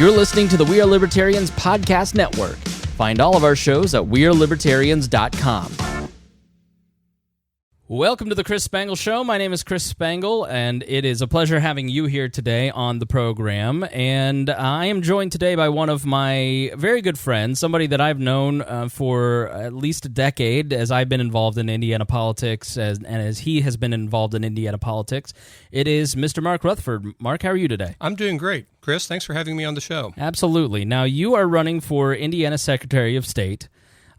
You're listening to the We Are Libertarians podcast network. Find all of our shows at wearelibertarians.com. Welcome to the Chris Spangle Show. My name is Chris Spangle, and it is a pleasure having you here today on the program. And I am joined today by one of my very good friends, somebody that I've known for at least a decade, as I've been involved in Indiana politics, and as he has been involved in Indiana politics. It is Mr. Mark Rutherford. Mark, how are you today? I'm doing great. Chris, thanks for having me on the show. Absolutely. Now, you are running for Indiana Secretary of State.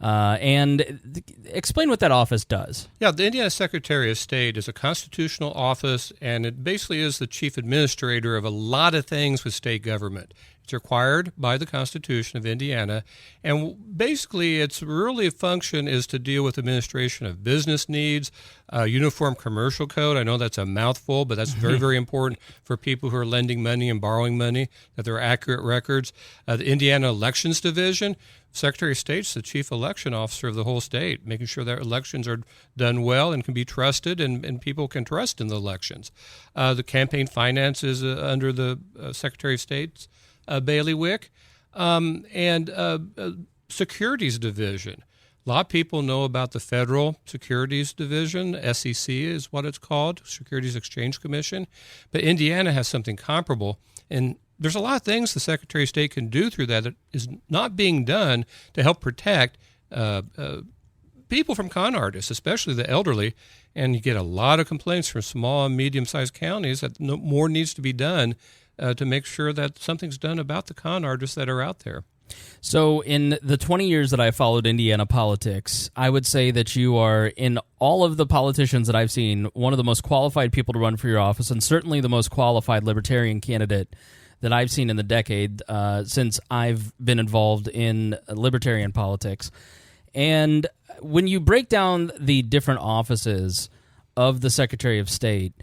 And explain what that office does. Yeah, the Indiana Secretary of State is a constitutional office, and it basically is the chief administrator of a lot of things with state government. It's required by the Constitution of Indiana, and basically its really function is to deal with administration of business needs, uniform commercial code. I know that's a mouthful, but that's very, very important for people who are lending money and borrowing money, that there are accurate records. The Indiana Elections Division, Secretary of State's the chief election officer of the whole state, making sure that elections are done well and can be trusted and people can trust in the elections. The campaign finance is under the Secretary of State's bailiwick, and Securities Division. A lot of people know about the Federal Securities Division. SEC is what it's called, Securities Exchange Commission. But Indiana has something comparable, and there's a lot of things the Secretary of State can do through that is not being done to help protect people from con artists, especially the elderly. And you get a lot of complaints from small and medium-sized counties that more needs to be done to make sure that something's done about the con artists that are out there. So in the 20 years that I've followed Indiana politics, I would say that you are, in all of the politicians that I've seen, one of the most qualified people to run for your office, and certainly the most qualified libertarian candidate that I've seen in the decade since I've been involved in libertarian politics. And when you break down the different offices of the Secretary of State,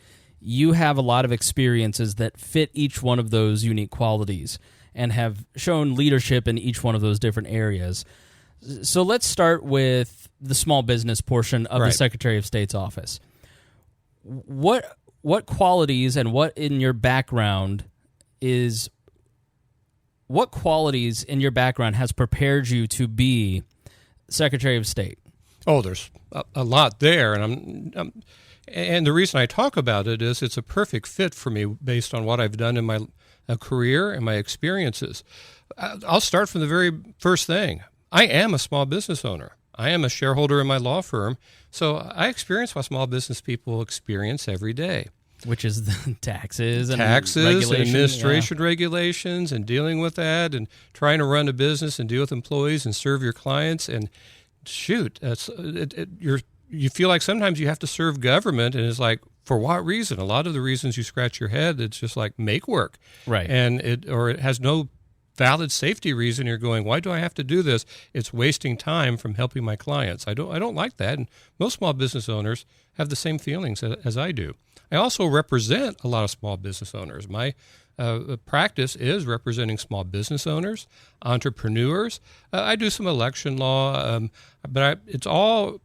you have a lot of experiences that fit each one of those unique qualities and have shown leadership in each one of those different areas. So let's start with the small business portion of the Secretary of State's office. What qualities and what qualities in your background has prepared you to be Secretary of State? Oh, there's a lot there, and and the reason I talk about it is it's a perfect fit for me based on what I've done in my career and my experiences. I'll start from the very first thing. I am a small business owner. I am a shareholder in my law firm, so I experience what small business people experience every day. Which is the taxes and administration regulations and dealing with that and trying to run a business and deal with employees and serve your clients. And shoot, you feel like sometimes you have to serve government, and it's like, for what reason? A lot of the reasons you scratch your head, it's just like make work. Right. And it has no valid safety reason. You're going, why do I have to do this? It's wasting time from helping my clients. I don't like that. And most small business owners have the same feelings as I do. I also represent a lot of small business owners. My practice is representing small business owners, entrepreneurs. I do some election law, but it's all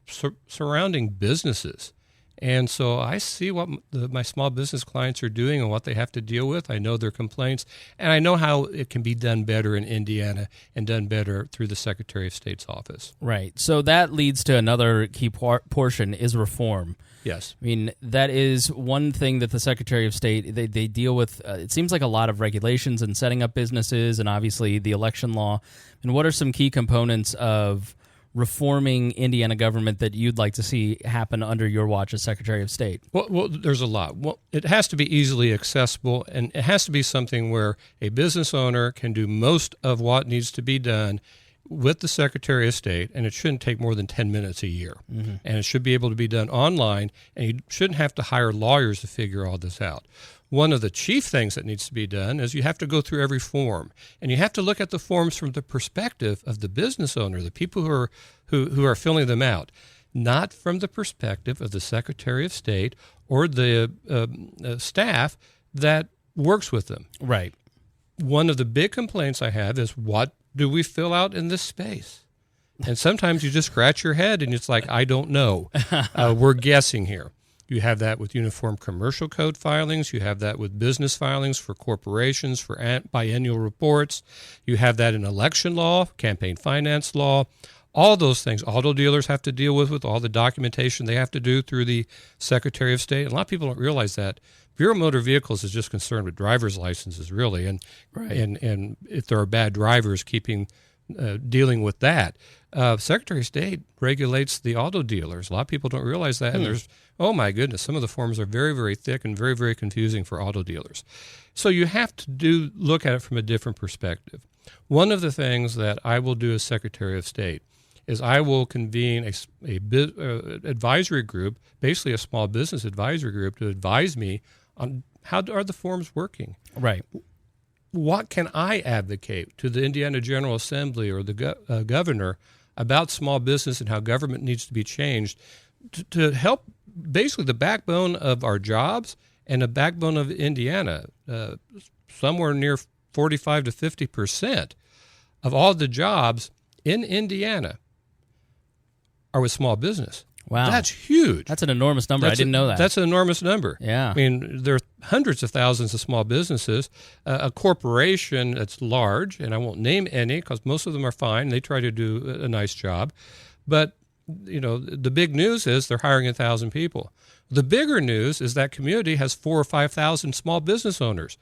surrounding businesses. And so I see what my small business clients are doing and what they have to deal with. I know their complaints, and I know how it can be done better in Indiana and done better through the Secretary of State's office. Right. So that leads to another key portion is reform. Yes. I mean, that is one thing that the Secretary of State, they deal with. It seems like a lot of regulations and setting up businesses and obviously the election law. And what are some key components of reforming Indiana government that you'd like to see happen under your watch as Secretary of State? Well, there's a lot. Well, it has to be easily accessible, and it has to be something where a business owner can do most of what needs to be done with the Secretary of State, and it shouldn't take more than 10 minutes a year. Mm-hmm. And it should be able to be done online, and you shouldn't have to hire lawyers to figure all this out. One of the chief things that needs to be done is you have to go through every form, and you have to look at the forms from the perspective of the business owner, the people who are filling them out, not from the perspective of the Secretary of State or the staff that works with them. Right. One of the big complaints I have is, what do we fill out in this space? And sometimes you just scratch your head and it's like, I don't know. We're guessing here. You have that with uniform commercial code filings. You have that with business filings for corporations, for biannual reports. You have that in election law, campaign finance law, all those things. Auto dealers have to deal with all the documentation they have to do through the Secretary of State. And a lot of people don't realize that. Bureau of Motor Vehicles is just concerned with driver's licenses, really, and if there are bad drivers, dealing with that. Secretary of State regulates the auto dealers. A lot of people don't realize that, and there's, oh my goodness, some of the forms are very, very thick and very, very confusing for auto dealers. So you have to look at it from a different perspective. One of the things that I will do as Secretary of State is I will convene a advisory group, basically a small business advisory group, to advise me on how are the forms working. Right. What can I advocate to the Indiana General Assembly or the governor about small business and how government needs to be changed to help basically the backbone of our jobs and the backbone of Indiana? Somewhere near 45 to 50% of all the jobs in Indiana are with small business. Wow. That's huge. That's an enormous number. I didn't know that. That's an enormous number. Yeah. I mean, there are hundreds of thousands of small businesses. A corporation that's large, and I won't name any because most of them are fine. They try to do a nice job. But, the big news is they're hiring 1,000 people. The bigger news is that community has 4,000 or 5,000 small business owners.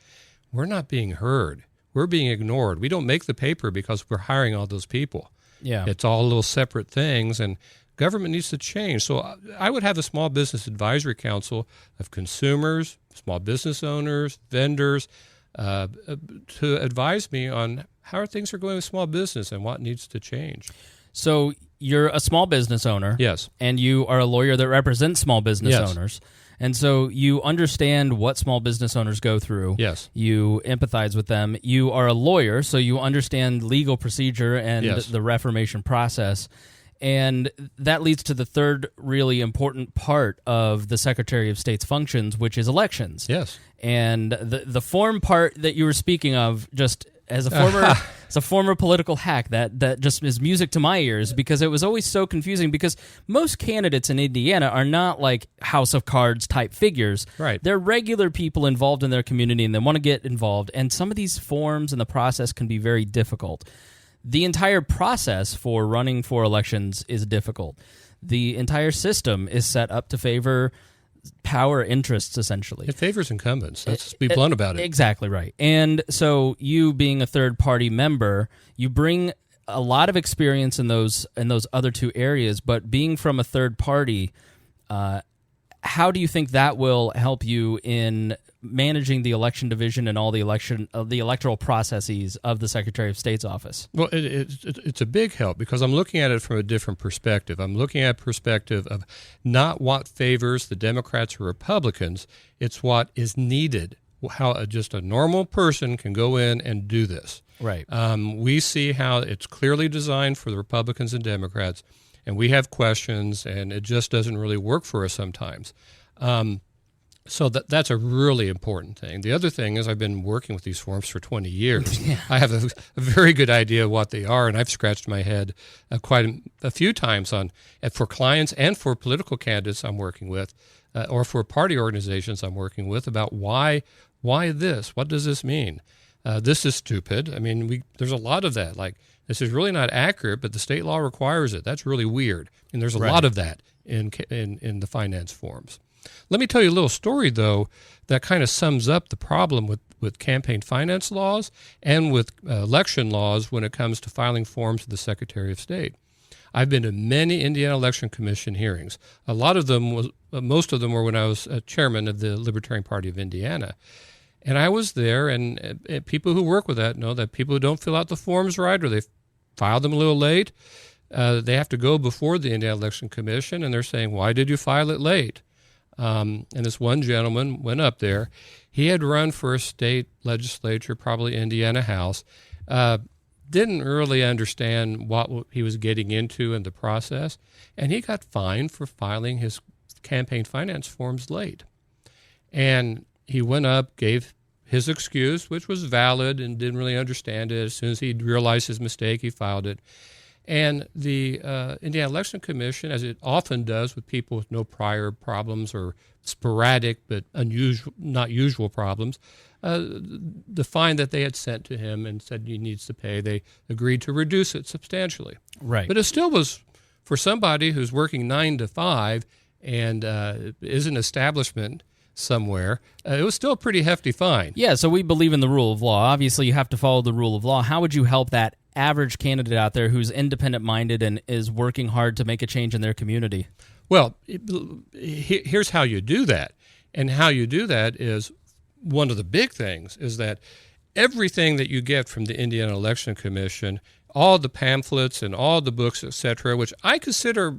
We're not being heard. We're being ignored. We don't make the paper because we're hiring all those people. Yeah. It's all little separate things, and government needs to change. So I would have a small business advisory council of consumers, small business owners, vendors, to advise me on how things are going with small business and what needs to change. So you're a small business owner. Yes. And you are a lawyer that represents small business owners. And so you understand what small business owners go through. Yes. You empathize with them. You are a lawyer, so you understand legal procedure and the reformation process. And that leads to the third really important part of the Secretary of State's functions, which is elections. Yes. And the form part that you were speaking of, just as a former political hack, that just is music to my ears, because it was always so confusing, because most candidates in Indiana are not like House of Cards type figures. Right. They're regular people involved in their community, and they want to get involved. And some of these forms and the process can be very difficult. The entire process for running for elections is difficult. The entire system is set up to favor power interests, essentially. It favors incumbents. Let's be blunt about it. Exactly right. And so you being a third-party member, you bring a lot of experience in those other two areas, but being from a third party, how do you think that will help you in managing the election division and all the electoral processes of the Secretary of State's office? Well, it's a big help because I'm looking at it from a different perspective. I'm looking at a perspective of not what favors the Democrats or Republicans, it's what is needed, how just a normal person can go in and do this. Right. We see how it's clearly designed for the Republicans and Democrats, and we have questions, and it just doesn't really work for us sometimes. So that's a really important thing. The other thing is I've been working with these forms for 20 years. Yeah. I have a very good idea of what they are, and I've scratched my head quite a few times for clients and for political candidates I'm working with, or for party organizations I'm working with, about why this? What does this mean? This is stupid. I mean, there's a lot of that. Like, this is really not accurate, but the state law requires it. That's really weird. And there's a lot of that in the finance forms. Let me tell you a little story, though, that kind of sums up the problem with campaign finance laws and with election laws when it comes to filing forms to the Secretary of State. I've been to many Indiana Election Commission hearings. Most of them were when I was chairman of the Libertarian Party of Indiana. And I was there, and people who work with that know that people who don't fill out the forms right or they file them a little late, they have to go before the Indiana Election Commission, and they're saying, why did you file it late? And this one gentleman went up there. He had run for a state legislature, probably Indiana House, didn't really understand what he was getting into in the process, and he got fined for filing his campaign finance forms late. And he went up, gave his excuse, which was valid, and didn't really understand it. As soon as he realized his mistake, he filed it. And the Indiana Election Commission, as it often does with people with no prior problems or sporadic but not usual problems, the fine that they had sent to him and said he needs to pay, they agreed to reduce it substantially. Right. But it still was, for somebody who's working 9 to 5 and is an establishment somewhere, it was still a pretty hefty fine. Yeah, so we believe in the rule of law. Obviously, you have to follow the rule of law. How would you help that average candidate out there who's independent-minded and is working hard to make a change in their community? Well, here's how you do that. And how you do that is, one of the big things is that everything that you get from the Indiana Election Commission, all the pamphlets and all the books, etc., which I consider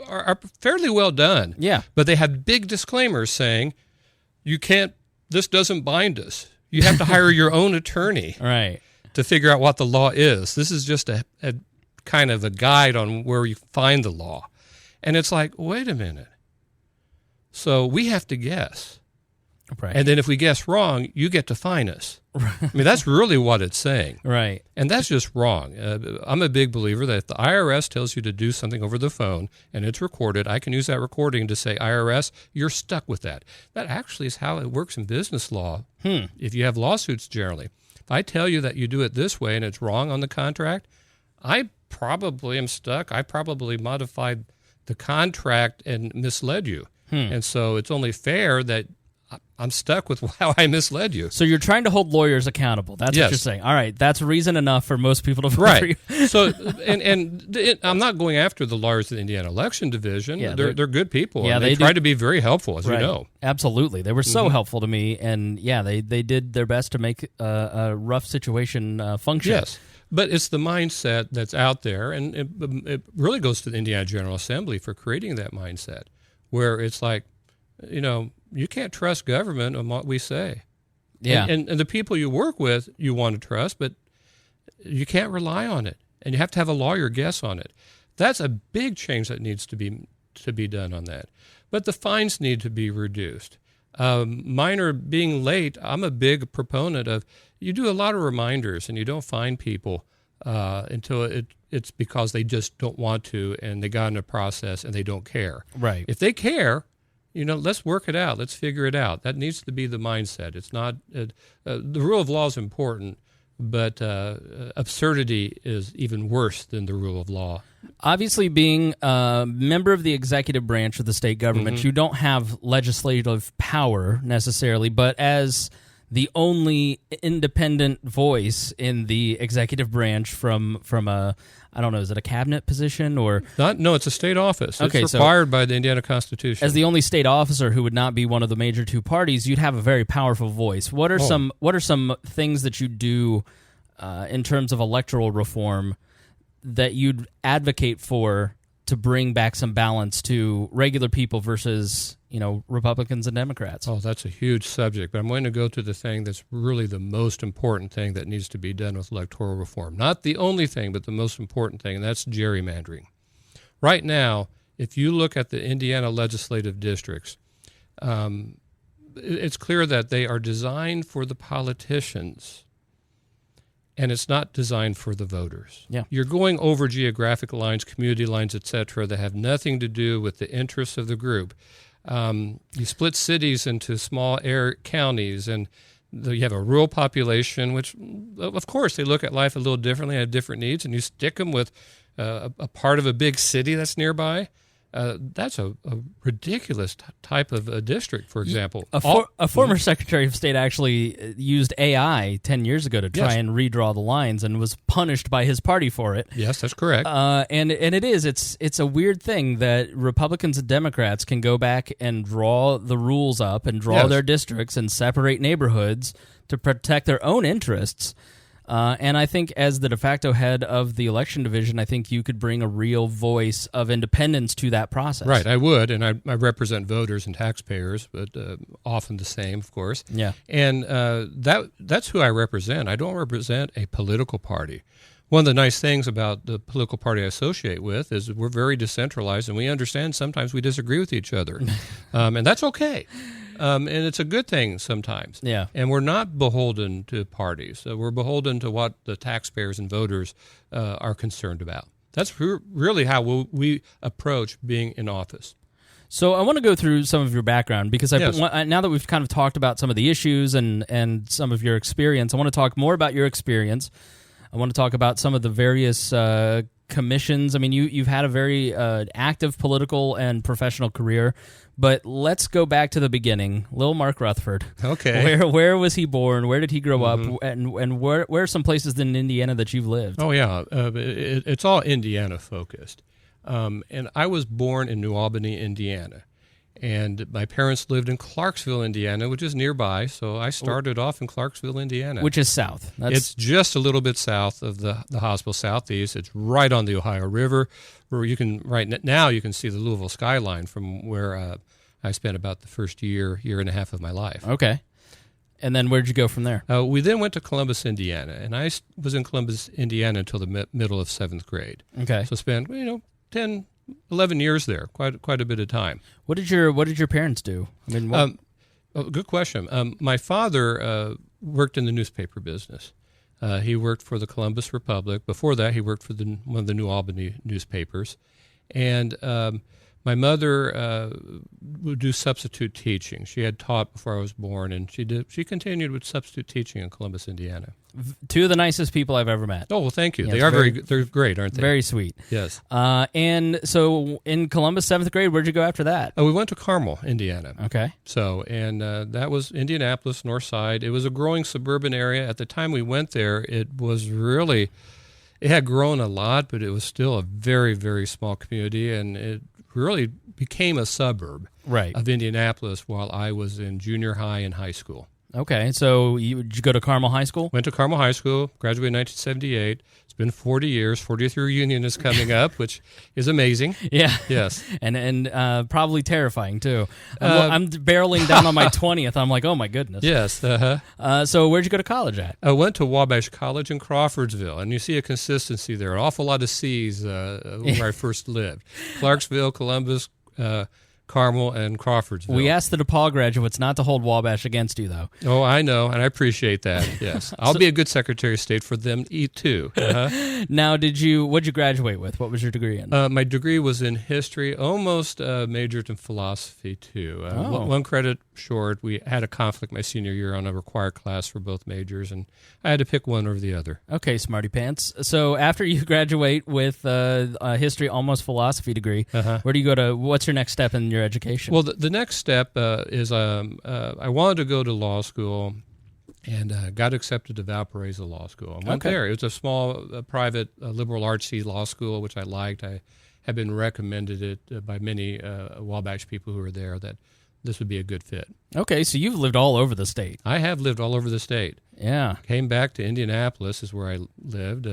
are fairly well done. Yeah. But they have big disclaimers saying, this doesn't bind us. You have to hire your own attorney Right. to figure out what the law is. This is just a kind of a guide on where you find the law. And it's like, wait a minute. So we have to guess. Right. And then if we guess wrong, you get to fine us. I mean, that's really what it's saying. Right. And that's just wrong. I'm a big believer that if the IRS tells you to do something over the phone and it's recorded, I can use that recording to say, IRS, you're stuck with that. That actually is how it works in business law. If you have lawsuits generally. If I tell you that you do it this way and it's wrong on the contract, I probably am stuck. I probably modified the contract and misled you. And so it's only fair that I'm stuck with how I misled you. So you're trying to hold lawyers accountable. That's what you're saying. All right, that's reason enough for most people to vote for you. So, and I'm not going after the lawyers of the Indiana Election Division. Yeah, they're good people. Yeah, and they try to be very helpful, as you know. Absolutely. They were so helpful to me, and yeah, they did their best to make a rough situation function. Yes. But it's the mindset that's out there, and it really goes to the Indiana General Assembly for creating that mindset, where it's like, you can't trust government on what we say. Yeah. And the people you work with, you want to trust, but you can't rely on it. And you have to have a lawyer guess on it. That's a big change that needs to be done on that. But the fines need to be reduced. Minor being late, I'm a big proponent of, you do a lot of reminders and you don't fine people until it's because they just don't want to and they got in a process and they don't care. Right. If they care, let's work it out. Let's figure it out. That needs to be the mindset. It's not the rule of law is important, but absurdity is even worse than the rule of law. Obviously, being a member of the executive branch of the state government, you don't have legislative power necessarily, but as the only independent voice in the executive branch from a, I don't know, is it a cabinet position or? No, it's a state office. Okay, it's required by the Indiana Constitution. As the only state officer who would not be one of the major two parties, you'd have a very powerful voice. What are some things that you do in terms of electoral reform that you'd advocate for to bring back some balance to regular people versus, Republicans and Democrats? Oh, that's a huge subject, but I'm going to go to the thing that's really the most important thing that needs to be done with electoral reform. Not the only thing, but the most important thing, and that's gerrymandering. Right now, if you look at the Indiana legislative districts, it's clear that they are designed for the politicians, and it's not designed for the voters. Yeah. You're going over geographic lines, community lines, etc., that have nothing to do with the interests of the group. You split cities into small counties, and you have a rural population, which, of course, they look at life a little differently, have different needs, and you stick them with a part of a big city that's nearby. That's a ridiculous type of a district, for example. A former Secretary of State actually used AI 10 years ago to try and redraw the lines and was punished by his party for it. Yes, that's correct. And it's a weird thing that Republicans and Democrats can go back and draw the rules up and draw their districts and separate neighborhoods to protect their own interests. And I think as the de facto head of the election division, I think you could bring a real voice of independence to that process. Right, I would, and I represent voters and taxpayers, but often the same, of course. Yeah. And that's who I represent. I don't represent a political party. One of the nice things about the political party I associate with is we're very decentralized, and we understand sometimes we disagree with each other, and that's okay. And it's a good thing sometimes. Yeah. And we're not beholden to parties. We're beholden to what the taxpayers and voters are concerned about. That's really how we approach being in office. So I want to go through some of your background because now that we've kind of talked about some of the issues and some of your experience, I want to talk more about your experience. I want to talk about some of the various commissions. I mean, you've had a very active political and professional career, but let's go back to the beginning. Little Mark Rutherford. Okay. Where was he born? Where did he grow up? And where are some places in Indiana that you've lived? Oh, yeah. It's all Indiana focused. And I was born in New Albany, Indiana. And my parents lived in Clarksville, Indiana, which is nearby. So I started off in Clarksville, Indiana. Which is south. It's just a little bit south of the hospital, southeast. It's right on the Ohio River, where you can now you can see the Louisville skyline from where I spent about the first year and a half of my life. Okay. And then where'd you go from there? We then went to Columbus, Indiana, and I was in Columbus, Indiana until the middle of 7th grade. Okay. So spent 10, 11 years there, quite a bit of time. What did your parents do? I mean, good question. My father worked in the newspaper business. He worked for the Columbus Republic. Before that, he worked for one of the New Albany newspapers. And my mother would do substitute teaching. She had taught before I was born, and she continued with substitute teaching in Columbus, Indiana. Two of the nicest people I've ever met. Oh, well, thank you. Yeah, They're great, aren't they? Very sweet. Yes. And so in Columbus, 7th grade, where'd you go after that? We went to Carmel, Indiana. Okay. So, and that was Indianapolis, north side. It was a growing suburban area. At the time we went there, it had grown a lot, but it was still a very, very small community, and it really became a suburb of Indianapolis while I was in junior high and high school. Okay, so did you go to Carmel High School? Went to Carmel High School, graduated in 1978. It's been 40 years. 40th reunion is coming up, which is amazing. Yeah. Yes. And probably terrifying, too. I'm barreling down on my 20th. I'm like, oh, my goodness. Yes. So where'd you go to college at? I went to Wabash College in Crawfordsville, and you see a consistency there, an awful lot of C's where I first lived. Clarksville, Columbus, Carmel, and Crawfordsville. We asked the DePaul graduates not to hold Wabash against you, though. Oh, I know, and I appreciate that, yes. I'll be a good Secretary of State for them to eat, too. Now, what'd you graduate with? What was your degree in? My degree was in history, almost majored in philosophy, too. One credit short. We had a conflict my senior year on a required class for both majors, and I had to pick one over the other. Okay, smarty pants. So after you graduate with a history, almost philosophy degree, where do you go to? What's your next step in your education? Well, the next step is I wanted to go to law school, and got accepted to Valparaiso Law School. I went there. It was a small, private, liberal artsy law school, which I liked. I had been recommended it by many Wabash people who were there that this would be a good fit. Okay, so you've lived all over the state. I have lived all over the state. Yeah. Came back to Indianapolis is where I lived.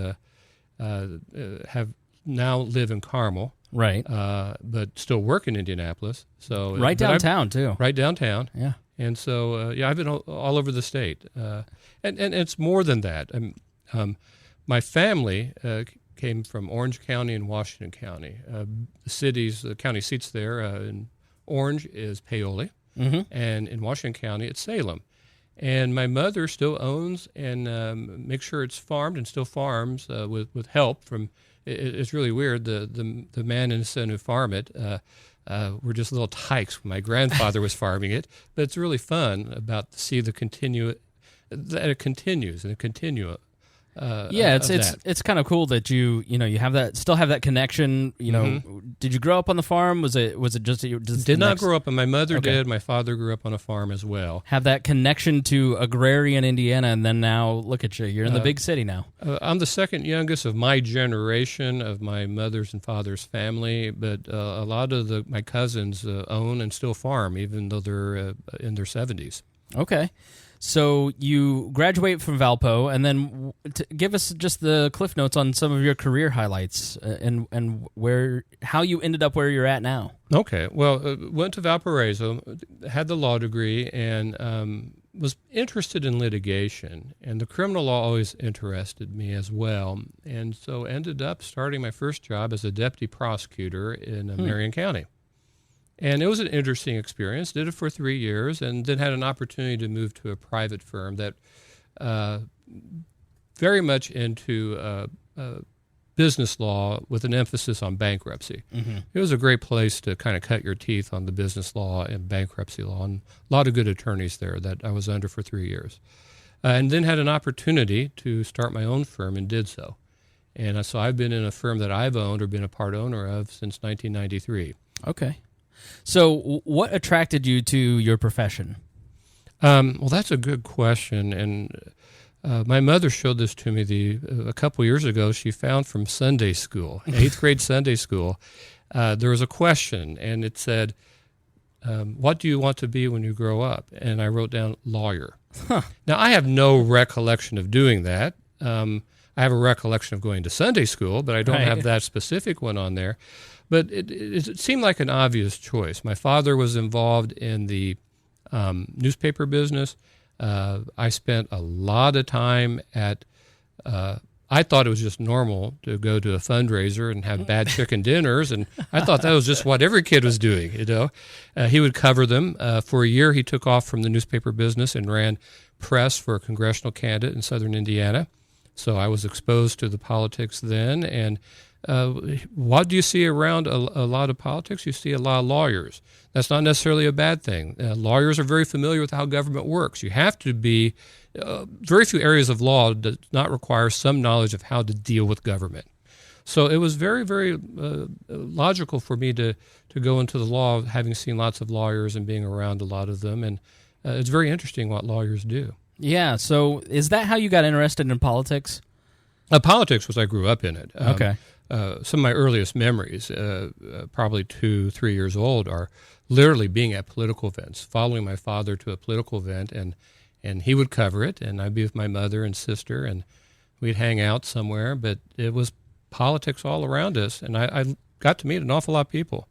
Have now live in Carmel. Right. But still work in Indianapolis. So right downtown, too. Right downtown. Yeah. And so, I've been all over the state. And it's more than that. My family came from Orange County and Washington County. The county seats there in Orange is Paoli, and in Washington County it's Salem. And my mother still owns and makes sure it's farmed and still farms with help from. It's really weird. The man and his son who farm it were just little tykes when my grandfather was farming it. But it's really fun to see that it continues and it continue. It's kind of cool that you still have that connection. Did you grow up on the farm? Was it just did not grow up, and my mother did. My father grew up on a farm as well. Have that connection to agrarian Indiana, and then now look at you. You're in the big city now. I'm the second youngest of my generation of my mother's and father's family, but a lot of my cousins own and still farm, even though they're in their 70s. Okay. So you graduate from Valpo, and then give us just the cliff notes on some of your career highlights and how you ended up where you're at now. Okay. Well, went to Valparaiso, had the law degree, and was interested in litigation. And the criminal law always interested me as well. And so ended up starting my first job as a deputy prosecutor in Marion County. And it was an interesting experience. Did it for 3 years, and then had an opportunity to move to a private firm that very much into business law with an emphasis on bankruptcy. It was a great place to kind of cut your teeth on the business law and bankruptcy law, and a lot of good attorneys there that I was under for 3 years. And then had an opportunity to start my own firm and did so. And so I've been in a firm that I've owned or been a part owner of since 1993. Okay. So what attracted you to your profession? Well, that's a good question. And my mother showed this to me a couple years ago. She found from Sunday school, 8th grade Sunday school, there was a question, and it said, what do you want to be when you grow up? And I wrote down lawyer. Now, I have no recollection of doing that. I have a recollection of going to Sunday school, but I don't have that specific one on there. But it seemed like an obvious choice. My father was involved in the newspaper business. I spent a lot of time at I thought it was just normal to go to a fundraiser and have bad chicken dinners, and I thought that was just what every kid was doing, you know. He would cover them. For a year, he took off from the newspaper business and ran press for a congressional candidate in southern Indiana. So I was exposed to the politics then, and what do you see around a lot of politics? You see a lot of lawyers. That's not necessarily a bad thing. Lawyers are very familiar with how government works. You have to be, very few areas of law does not require some knowledge of how to deal with government. So it was very, very logical for me to go into the law, having seen lots of lawyers and being around a lot of them, and it's very interesting what lawyers do. Yeah, so is that how you got interested in politics? Politics was I grew up in it. Okay. Some of my earliest memories, probably 2-3 years old, are literally being at political events, following my father to a political event, and he would cover it, and I'd be with my mother and sister, and we'd hang out somewhere, but it was politics all around us, and I got to meet an awful lot of people.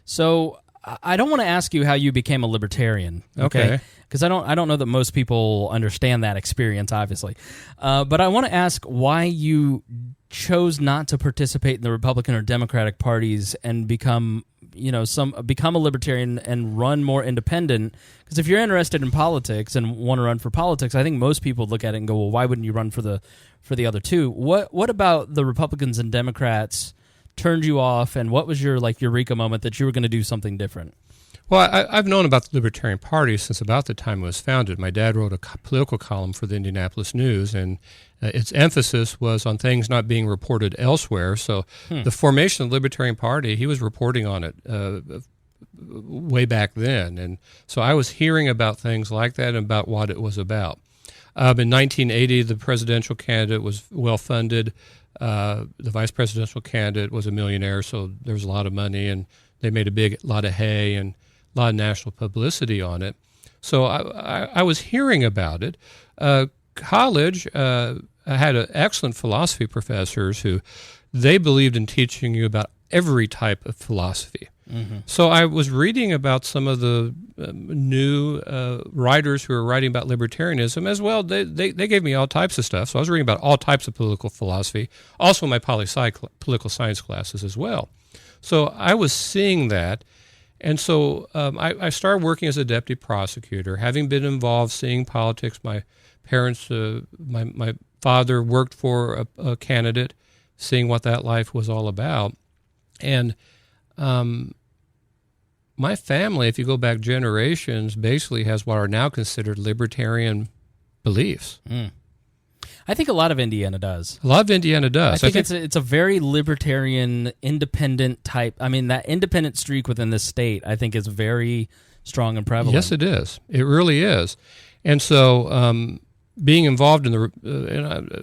So I don't want to ask you how you became a libertarian, okay? Because I don't know that most people understand that experience, obviously. But I want to ask why you chose not to participate in the Republican or Democratic parties and become a libertarian and run more independent. Because if you're interested in politics and want to run for politics, I think most people look at it and go, well, why wouldn't you run for the other two? What about the Republicans and Democrats turned you off, and what was your eureka moment that you were going to do something different? Well, I've known about the Libertarian Party since about the time it was founded. My dad wrote a political column for the Indianapolis News, and its emphasis was on things not being reported elsewhere. So the formation of the Libertarian Party, he was reporting on it way back then. And so I was hearing about things like that and about what it was about. In 1980, the presidential candidate was well-funded. The vice presidential candidate was a millionaire, so there was a lot of money, and they made a lot of hay and a lot of national publicity on it. So I was hearing about it. College, I had excellent philosophy professors who they believed in teaching you about every type of philosophy. Mm-hmm. So I was reading about some of the new writers who are writing about libertarianism as well. They gave me all types of stuff. So I was reading about all types of political philosophy, also in my political science classes as well. So I was seeing that. And so I started working as a deputy prosecutor, having been involved seeing politics. My parents, my father worked for a candidate, seeing what that life was all about. And my family, if you go back generations, basically has what are now considered libertarian beliefs. I think a lot of Indiana does. A lot of Indiana does. I think it's a very libertarian, independent type. I mean, that independent streak within this state, I think, is very strong and prevalent. Yes, it is. It really is. And so being involved in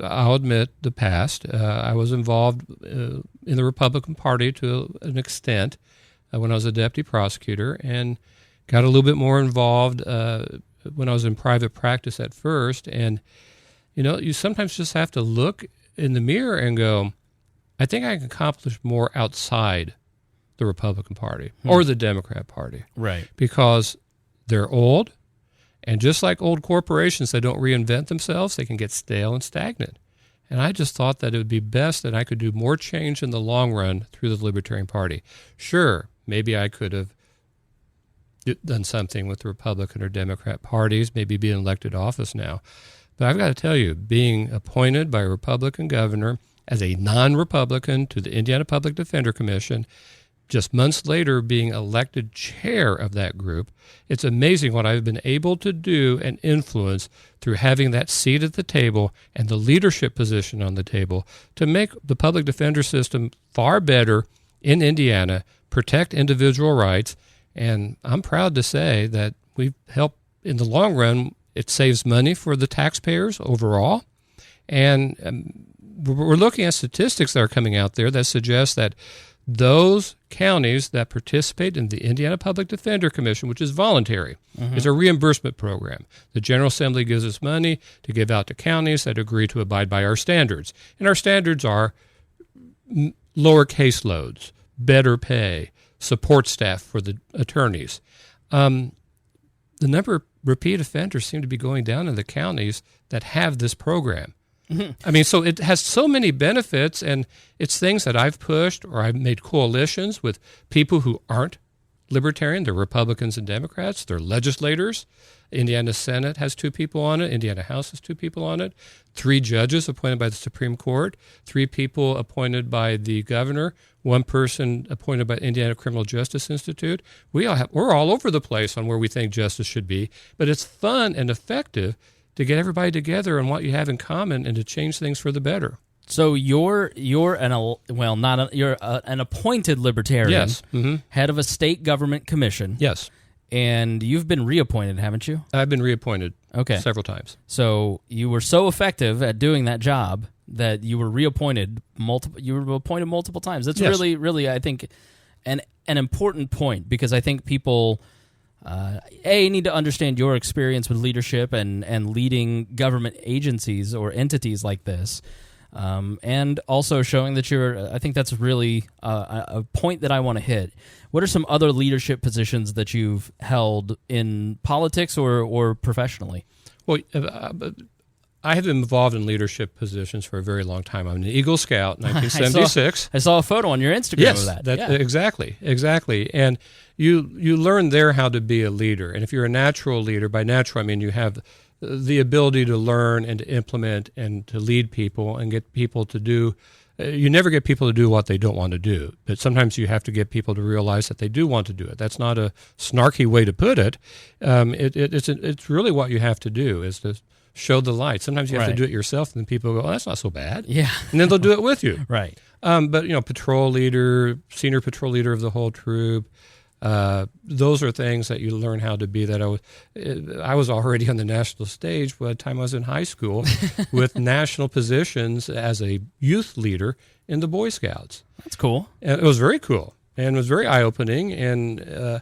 I'll admit the past, I was involved in the Republican Party to an extent when I was a deputy prosecutor, and got a little bit more involved when I was in private practice at first. And you sometimes just have to look in the mirror and go, I think I can accomplish more outside the Republican Party or the Democrat Party. Right. Because they're old, and just like old corporations, they don't reinvent themselves. They can get stale and stagnant. And I just thought that it would be best that I could do more change in the long run through the Libertarian Party. Sure, maybe I could have done something with the Republican or Democrat parties, maybe be in elected office now. But I've got to tell you, being appointed by a Republican governor as a non-Republican to the Indiana Public Defender Commission, just months later being elected chair of that group. It's amazing what I've been able to do and influence through having that seat at the table and the leadership position on the table to make the public defender system far better in Indiana, protect individual rights, and I'm proud to say that we've helped in the long run. It saves money for the taxpayers overall, and we're looking at statistics that are coming out there that suggest that those counties that participate in the Indiana Public Defender Commission, which is voluntary, it's a reimbursement program. The General Assembly gives us money to give out to counties that agree to abide by our standards. And our standards are lower caseloads, better pay, support staff for the attorneys. The number of repeat offenders seem to be going down in the counties that have this program. I mean, so it has so many benefits, and it's things that I've pushed, or I've made coalitions with people who aren't libertarian. They're Republicans and Democrats. They're legislators. Indiana Senate has 2 people on it. Indiana House has 2 people on it. 3 judges appointed by the Supreme Court. 3 people appointed by the governor. 1 person appointed by the Indiana Criminal Justice Institute. We're all over the place on where we think justice should be, but it's fun and effective to get everybody together on what you have in common and to change things for the better. So you're an appointed libertarian, yes, head of a state government commission. Yes, and you've been reappointed, haven't you? I've been reappointed. Several times. So you were so effective at doing that job that you were reappointed multiple times. That's really, really, I think, an important point, because I think people need to understand your experience with leadership and leading government agencies or entities like this, and also showing that I think that's really a point that I want to hit. What are some other leadership positions that you've held in politics or professionally? Well, I have been involved in leadership positions for a very long time. I'm an Eagle Scout, 1976. I saw a photo on your Instagram of that. Exactly. And you learn there how to be a leader. And if you're a natural leader, by natural I mean you have the ability to learn and to implement and to lead people and get people to do. You never get people to do what they don't want to do, but sometimes you have to get people to realize that they do want to do it. That's not a snarky way to put it. It's really what you have to do is to show the light. Sometimes you have to do it yourself, and then people go, "Oh, that's not so bad." Yeah, and then they'll do it with you. Right. But patrol leader, senior patrol leader of the whole troop. Those are things that you learn how to be. That I was already on the national stage by the time I was in high school with national positions as a youth leader in the Boy Scouts. That's cool. And it was very cool, and it was very eye-opening. And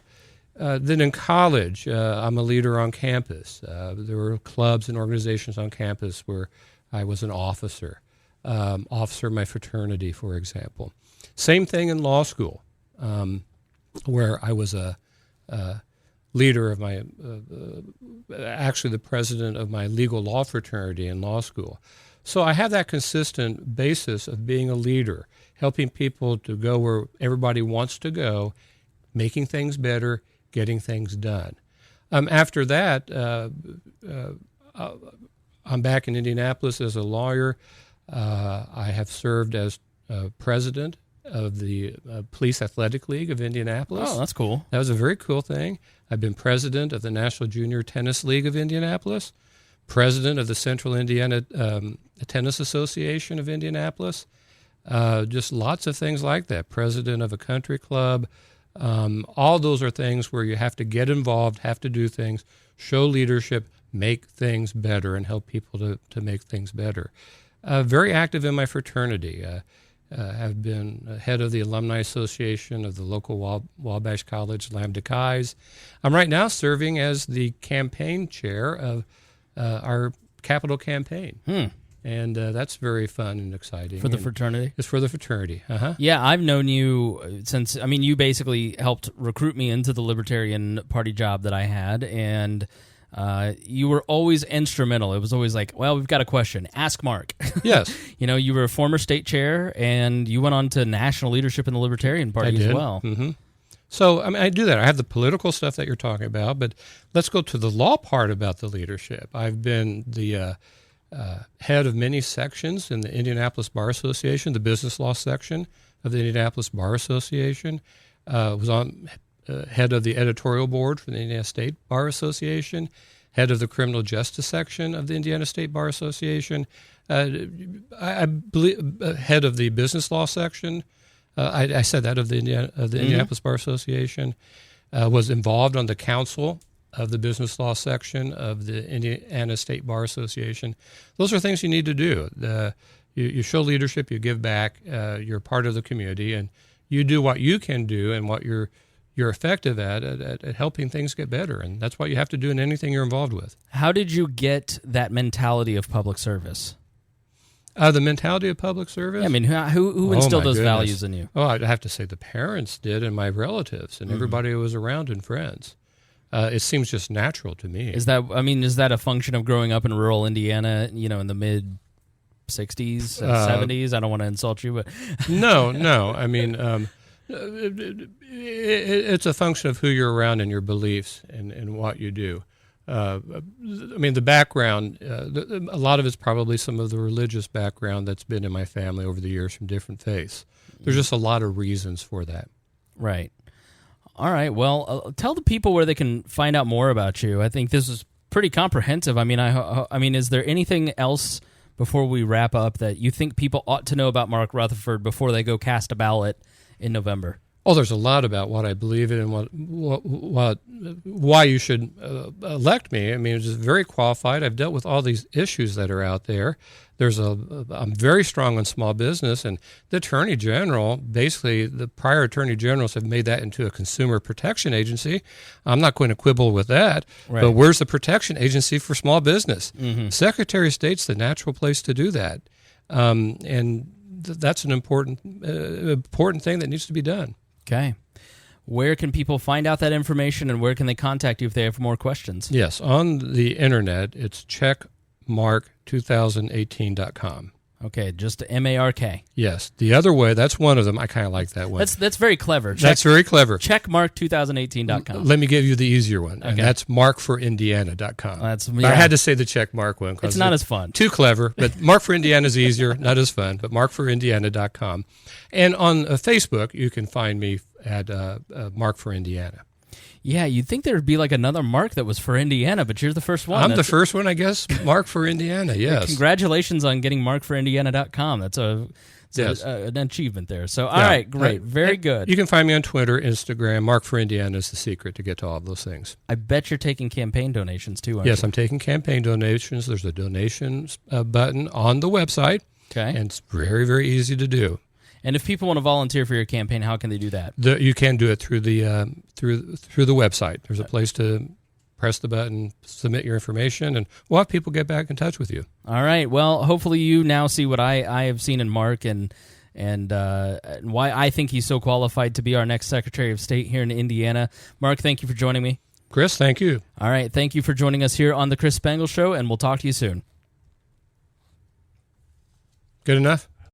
then in college, I'm a leader on campus. There were clubs and organizations on campus where I was an officer of my fraternity, for example. Same thing in law school. Where I was a leader of my, actually the president of my legal law fraternity in law school. So I have that consistent basis of being a leader, helping people to go where everybody wants to go, making things better, getting things done. After that, I'm back in Indianapolis as a lawyer. I have served as president of the Police Athletic League of Indianapolis. Oh, that's cool. That was a very cool thing. I've been president of the National Junior Tennis League of Indianapolis, president of the Central Indiana Tennis Association of Indianapolis, just lots of things like that, president of a country club. All those are things where you have to get involved, have to do things, show leadership, make things better, and help people to make things better. Very active in my fraternity. Have been head of the Alumni Association of the local Wabash College Lambda Chi's. I'm right now serving as the campaign chair of our capital campaign. And that's very fun and exciting. For the fraternity? It's for the fraternity. Yeah, I've known you since, you basically helped recruit me into the Libertarian Party job that I had, and you were always instrumental. It was always like, well, we've got a question. Ask Mark. Yes. You were a former state chair, and you went on to national leadership in the Libertarian Party as well. Mm-hmm. So, I do that. I have the political stuff that you're talking about, but let's go to the law part about the leadership. I've been the head of many sections in the Indianapolis Bar Association, the business law section of the Indianapolis Bar Association. Was on head of the editorial board for the Indiana State Bar Association, head of the criminal justice section of the Indiana State Bar Association, I believe head of the business law section. I said that of the Indianapolis Bar Association. Was involved on the council of the business law section of the Indiana State Bar Association. Those are things you need to do. You show leadership, you give back, you're part of the community, and you do what you can do and what you're effective at helping things get better. And that's what you have to do in anything you're involved with. How did you get that mentality of public service? The mentality of public service? Yeah, I mean, who instilled those values in you? Oh, I'd have to say the parents did, and my relatives, and everybody who was around and friends. It seems just natural to me. Is that a function of growing up in rural Indiana, in the mid 60s, 70s? I don't want to insult you, but no. I mean, it's a function of who you're around and your beliefs and what you do. I mean, the background, a lot of it's probably some of the religious background that's been in my family over the years from different faiths. There's just a lot of reasons for that. Right. All right. Well, tell the people where they can find out more about you. I think this is pretty comprehensive. I mean, I mean, is there anything else before we wrap up that you think people ought to know about Mark Rutherford before they go cast a ballot in November? Oh, there's a lot about what I believe in and why you should elect me. I mean, it's just very qualified. I've dealt with all these issues that are out there. I'm very strong on small business, and the Attorney General, basically the prior Attorney Generals have made that into a consumer protection agency. I'm not going to quibble with that, right. But where's the protection agency for small business? Secretary of State's the natural place to do that, and that's an important thing that needs to be done. Okay. Where can people find out that information, and where can they contact you if they have more questions? Yes, on the internet, it's checkmark2018.com. Okay, just MARK. Yes. The other way, that's one of them. I kind of like that one. That's very clever. That's very clever. Checkmark2018.com. Let me give you the easier one, and that's markforindiana.com. I had to say the checkmark one. It's not as fun. Too clever, but Mark for Indiana is easier, not as fun, but markforindiana.com. And on Facebook, you can find me at Mark for Indiana. Yeah, you'd think there would be like another Mark that was for Indiana, but you're the first one. I'm the first one, I guess. Mark for Indiana, yes. Congratulations on getting markforindiana.com. That's an achievement there. So, all right, great. Very good. You can find me on Twitter, Instagram. Mark for Indiana is the secret to get to all of those things. I bet you're taking campaign donations too, aren't you? Yes, I'm taking campaign donations. There's a donations button on the website. Okay. And it's very, very easy to do. And if people want to volunteer for your campaign, how can they do that? You can do it through the website. There's a place to press the button, submit your information, and we'll have people get back in touch with you. All right. Well, hopefully you now see what I have seen in Mark and why I think he's so qualified to be our next Secretary of State here in Indiana. Mark, thank you for joining me. Chris, thank you. All right. Thank you for joining us here on the Chris Spangle Show, and we'll talk to you soon. Good enough?